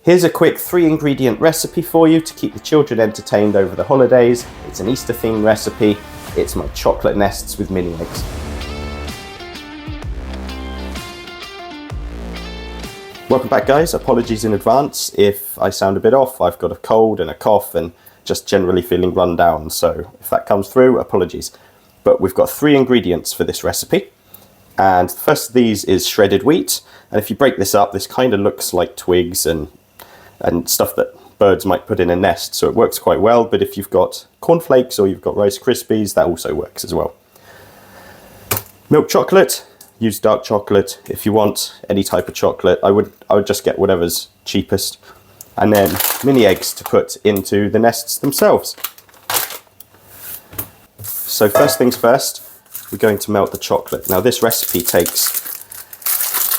Here's a quick 3-ingredient recipe for you to keep the children entertained over the holidays. It's an Easter themed recipe. It's my chocolate nests with mini eggs. Welcome back, guys. Apologies in advance if I sound a bit off. I've got a cold and a cough and just generally feeling run down. So if that comes through, apologies. But we've got 3 ingredients for this recipe. And the first of these is shredded wheat. And if you break this up, this kind of looks like twigs and stuff that birds might put in a nest, so it works quite well. But if you've got cornflakes or you've got Rice Krispies, that also works as well. Milk chocolate, use dark chocolate. If you want any type of chocolate, I would just get whatever's cheapest. And then mini eggs to put into the nests themselves. So first things first, we're going to melt the chocolate. Now this recipe takes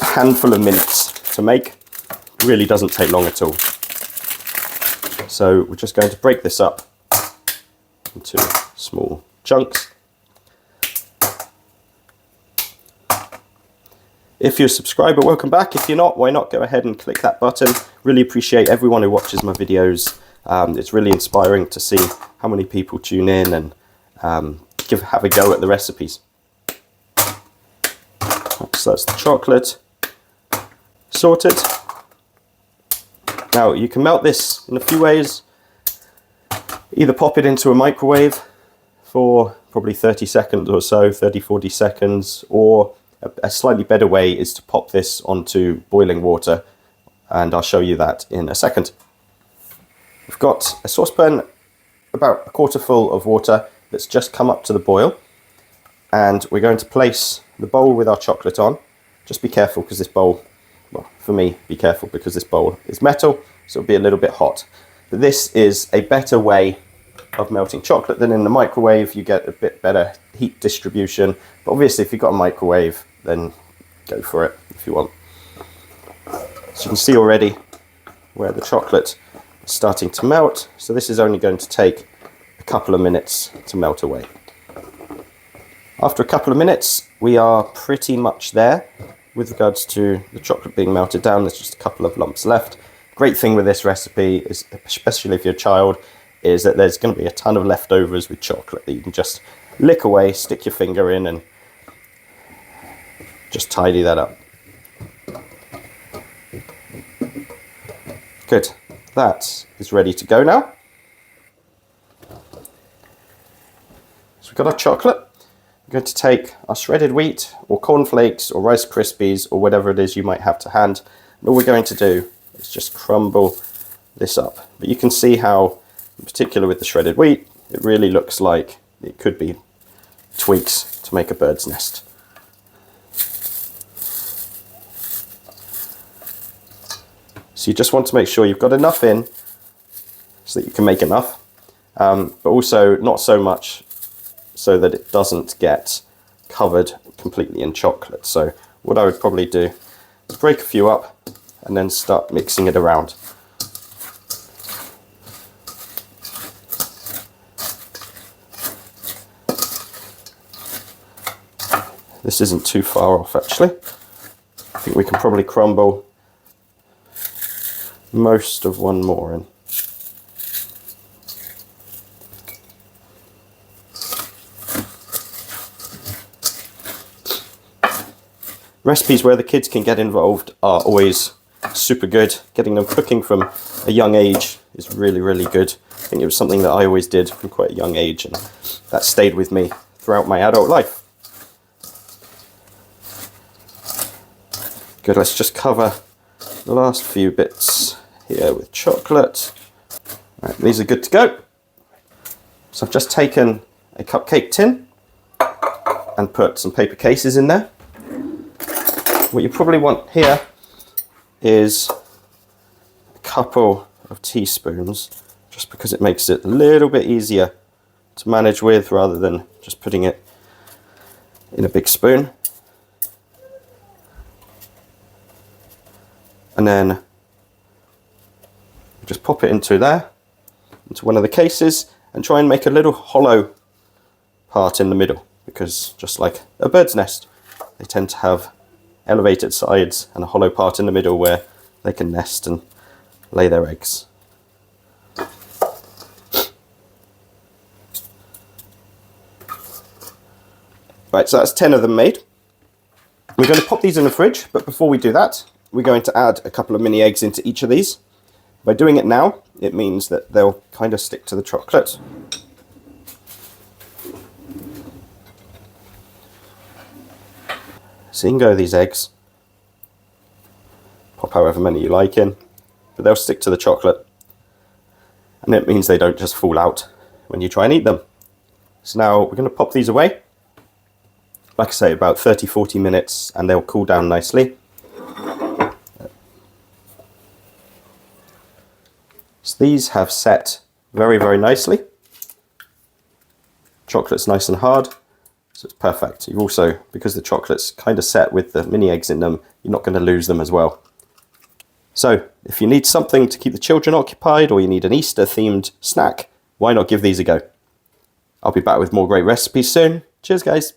a handful of minutes to make. It really doesn't take long at all. So we're just going to break this up into small chunks. If you're a subscriber, welcome back. If you're not, why not go ahead and click that button. Really appreciate everyone who watches my videos. It's really inspiring to see how many people tune in and have a go at the recipes. So that's the chocolate sorted. Now you can melt this in a few ways. Either pop it into a microwave for probably 30 seconds or so, 30-40 seconds, or a slightly better way is to pop this onto boiling water, and I'll show you that in a second. We've got a saucepan about a quarter full of water that's just come up to the boil, and we're going to place the bowl with our chocolate on. Just be careful because this bowl, well, for me, be careful because this bowl is metal, so it'll be a little bit hot. But this is a better way of melting chocolate than in the microwave. You get a bit better heat distribution, but obviously if you've got a microwave, then go for it if you want. So you can see already where the chocolate is starting to melt. So this is only going to take a couple of minutes to melt away. After a couple of minutes, we are pretty much there with regards to the chocolate being melted down. There's just a couple of lumps left. Great thing with this recipe, is, especially if you're a child, is that there's going to be a ton of leftovers with chocolate that you can just lick away, stick your finger in and just tidy that up. Good, that is ready to go now. So we've got our chocolate. We're going to take our shredded wheat or cornflakes or Rice Krispies or whatever it is you might have to hand. And all we're going to do is just crumble this up. But you can see how, in particular with the shredded wheat, it really looks like it could be twigs to make a bird's nest. So you just want to make sure you've got enough in so that you can make enough, but also not so much so that it doesn't get covered completely in chocolate. So what I would probably do is break a few up and then start mixing it around. This isn't too far off actually. I think we can probably crumble most of one more in. Recipes where the kids can get involved are always super good. Getting them cooking from a young age is really, really good. I think it was something that I always did from quite a young age, and that stayed with me throughout my adult life. Good, let's just cover the last few bits here with chocolate. Right, these are good to go. So I've just taken a cupcake tin and put some paper cases in there. What you probably want here is a couple of teaspoons, just because it makes it a little bit easier to manage with rather than just putting it in a big spoon. And then just pop it into there, into one of the cases, and try and make a little hollow part in the middle, because just like a bird's nest, they tend to have elevated sides and a hollow part in the middle where they can nest and lay their eggs. Right, so that's 10 of them made. We're going to pop these in the fridge, but before we do that, we're going to add a couple of mini eggs into each of these. By doing it now, it means that they'll kind of stick to the chocolate. So you can go these eggs, pop however many you like in, but they'll stick to the chocolate. And it means they don't just fall out when you try and eat them. So now we're going to pop these away. Like I say, about 30-40 minutes, and they'll cool down nicely. So these have set very, very nicely. Chocolate's nice and hard, so it's perfect. You've also, because the chocolate's kind of set with the mini eggs in them, you're not going to lose them as well. So if you need something to keep the children occupied, or you need an Easter themed snack, why not give these a go? I'll be back with more great recipes soon. Cheers, guys.